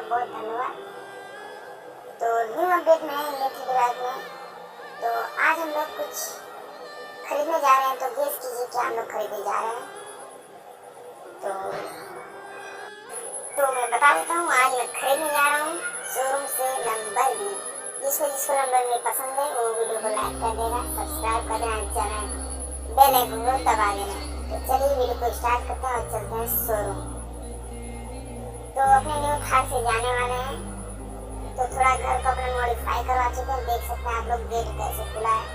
बहुत बहुत धन्यवाद। तो न्यू अपडेट में इलेक्ट्रिक डिवाइस में तो आज हम लोग कुछ खरीदने जा रहे हैं। तो गेस कीजिए क्या हम लोग खरीदने जा रहे हैं। तो मैं बता देता हूँ, आज मैं खरीदने जा रहा हूँ शोरूम से लैम्बोर्गिनी। जिसको लैम्बोर्गिनी पसंद है वो वीडियो को लाइक कर देगा, सब्सक्राइब कर देना, चैनल बेल आइकन को दबा देना। तो चलिए वीडियो को स्टार्ट करते हैं और चलते हैं शोरूम। तो अपने न्यू थार से जाने वाले हैं। तो थोड़ा घर को अपना मॉडिफाई करवा चुके हैं, देख सकते हैं आप लोग गेट कैसे खुला है।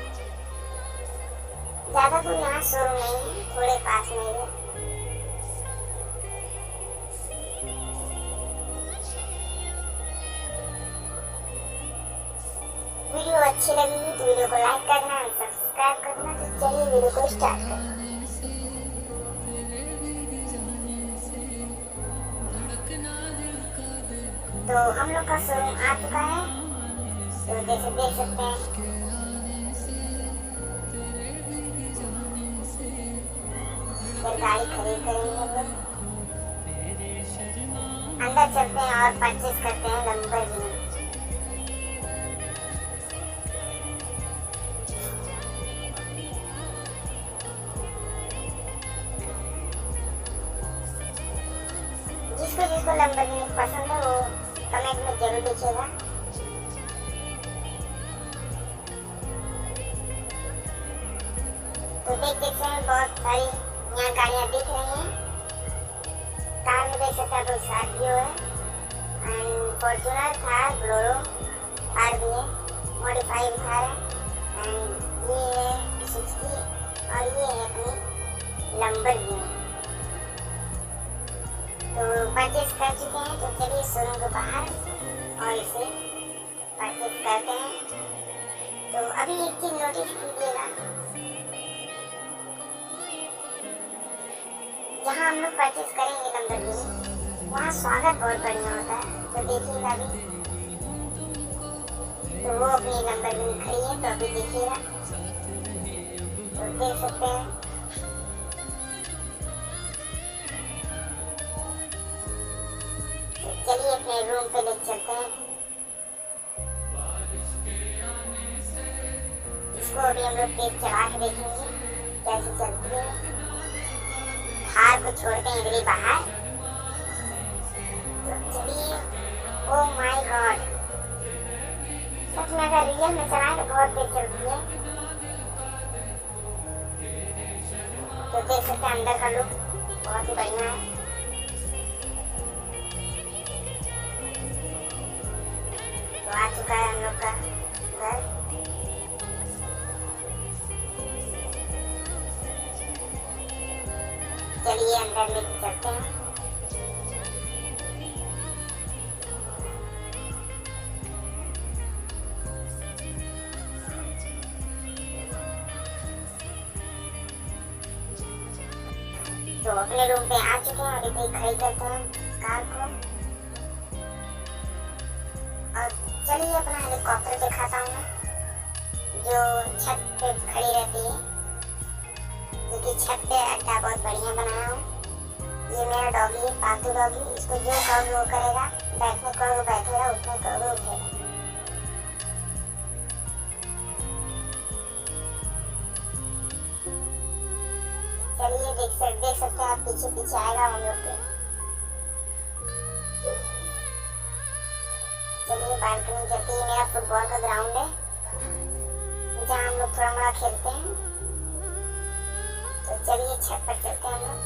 ज़्यादा दूर यहाँ शोरूम नहीं है, थोड़े पास में है। वीडियो अच्छी लगी तो वीडियो को लाइक करना और सब्सक्राइब करना। तो चलिए वीडियो को स्टार्ट करते हैं। तो हम लोग का शोरूम आ चुका है। तो जैसे देख सकते हैं फिर गाड़ी खरीद करेंगे हम लोग। अंदर चलते हैं और परचेस करते हैं लैम्बोर्गिनी। जिसको लैम्बोर्गिनी पसंद है वो कमेंट में जरूर लिखिएगा। तो देख सकते हैं बहुत सारी यहाँ गाड़ियाँ दिख रही हैं। कार में देख सकते हैं तो स्कॉर्पियो है and Fortuner, Thar, Bolero, Thar भी है, मॉडिफाई भी थार है एंड ये है सुजुकी और ये है अपनी लैम्बोर्गिनी। तो परचेस कर चुके हैं। तो चलिए शोरूम के बाहर और इसे परचेस करते हैं। तो अभी एक चीज नोटिस कीजिएगा, जहाँ हम लोग परचेस करेंगे लैम्बोर्गिनी वहाँ स्वागत बहुत बढ़िया होता है। तो देखिएगा अभी तो वो अपनी लैम्बोर्गिनी खड़ी है। तो अभी देखिएगा तो देख सकते हैं चलिए अपने रूम पे ले चलते हैं। इसको अभी हम लोग तेज चला के देखेंगे कैसे चलती है। कार को छोड़ते हैं इधर बाहर। तो चलिए, ओह माय गॉड, सच में अगर रियल में चलाएं तो बहुत तेज चलती है। तो देख सकते हैं अंदर का लुक बहुत ही बढ़िया है। तो आ चुका है हम लोग का घर। चलिए अंदर ले चलते हैं। तो अपने रूम पे आ चुके हैं और इतनी खड़ी करते हैं कार को। और चलिए अपना हेलीकॉप्टर दिखाता हूँ मैं, जो छत पे खड़ी रहती है, क्योंकि छत पे अड्डा बहुत बढ़िया बनाया हूँ। ये मेरा डॉगी है, पालतू डॉगी। इसको जो कहोगे वो करेगा, बैठने कहोगे बैठेगा, उठने कहोगे उठेगा। चलिए देख सकते हैं आप, पीछे पीछे आएगा हम लोग के। चलिए बालकनी चलती है। मेरा फुटबॉल का ग्राउंड है जहाँ हम लोग थोड़ा मोड़ा खेलते हैं। तो चलिए छत पर चलते हैं हम लोग।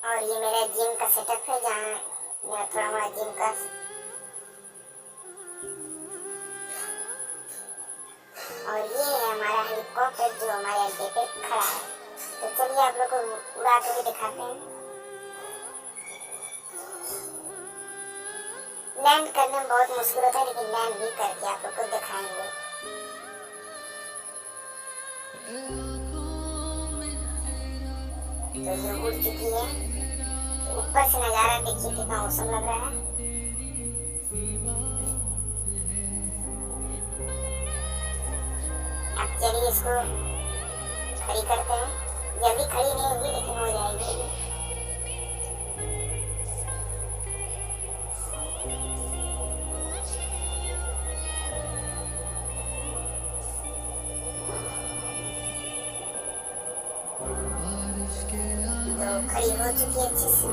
और ये मेरा जिम का सेटअप है, जहाँ मेरा थोड़ा मोड़ा जिम का और ये है हमारा हेलीकॉप्टर जो हमारे अड्डे पे खड़ा है। तो चलिए आप लोग को उड़ा के भी दिखाते हैं। लैंड करने में बहुत मुश्किल होता है, लेकिन लैंड भी करके आप लोग को दिखाएंगे। तो ये उड़ चुकी है। तो ऊपर से नजारा देखिए कितना औसम लग रहा है। अब चलिए इसको खड़ी करते हैं। जल्दी खड़ी नहीं होगी लेकिन हो जाएगी। तो खड़ी हो चुकी है अच्छे से।